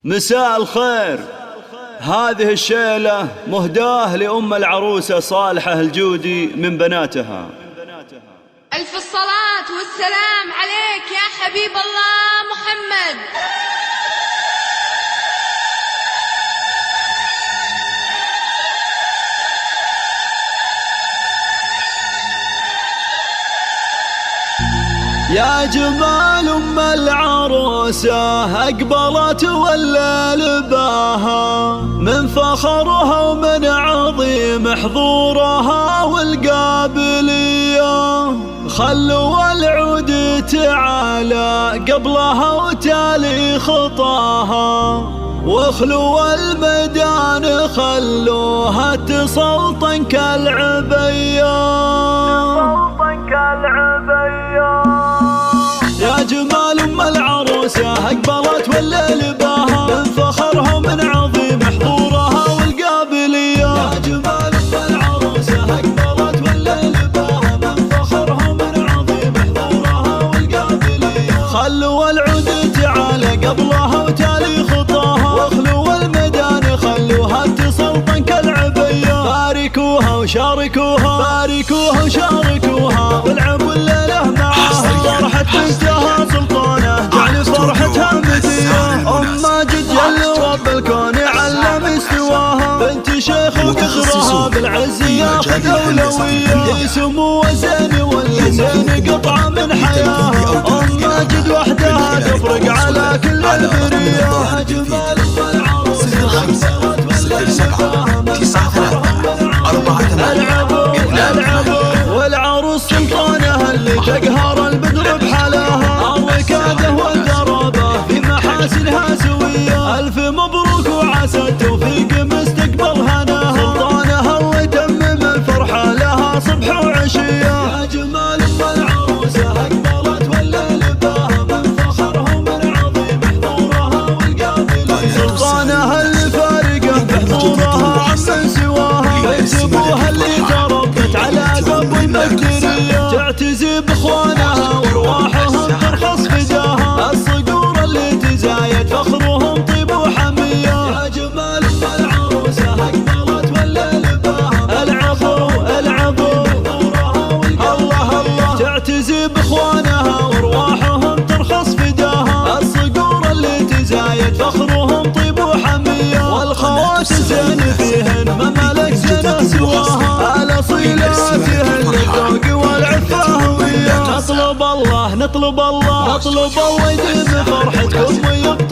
مساء الخير. هذه الشيلة مهداة لأم العروسة صالحة الجودي من بناتها. ألف الصلاة والسلام عليك يا حبيب الله محمد. يا جمال أم العروسة أقبلت والليل باها، من فخرها ومن عظيم حضورها والقابلية. خلوا العود تعالى قبلها وتالي خطاها، واخلوا الميدان خلوها تسلطن كالعبية. يا جمال أم العروسة أقبلت والليل باها، من فخرها ومن عظيم حضورها والقابلية. يا جمال أم العروسة أقبلت والليل باها، من فخرها ومن عظيم حضورها والقابلية. خلوا العود تعالى قبلها وتالي خطاها، واخلوا الميدان خلوها تسلطن كالعبية. باركوها وشاركوها، باركوها وشاركوها، والعبوا الليلة معاها. فرحت بنتها سلطانة جعل فرحتها مدية، أم ماجد جل رب الكون علم استواها. بنت شيخ وكسرها بالعز ياخذ أولوية، سمو وزين ولا زين قطعة من حياها. أم ماجد وحدها تفرق على كل البرية. يا جمال أم العروسة العبوا والعروس سلطانها اللي تقهر البدر بحلاها. الركاده والدرابه في محاسنها سويه، ألف مبروك وعسى التوفيق مستقبل هناها. سلطانها الله يتمم الفرحة لها صبح وعشية. يا جمال أم العروسة أقبلت والليل باها، من فخرها ومن عظيم حضورها والقابلية. سلطانها اللي فارقه بحضورها عمن سواها، بيت أبوها اللي تربت على قلب المقدرية. تعتزي بإخوانها وارواحهم ترخص فداها، الصقور اللي تزايد فخرهم طيب وحمية. يا جمال أم العروسة أقبلت والليل باها، العبوا العبوا الله الله. تعتزي بإخوانها وارواحهم ترخص فداها، الصقور اللي تزايد فخرهم طيب وحمية. والخوات زين فيهن ما ملك زين سواها، الأصيلاتهن الذوق والعفة هوية. نطلب الله نطلب الله نطلب الله يديم فرحتكم ويبقى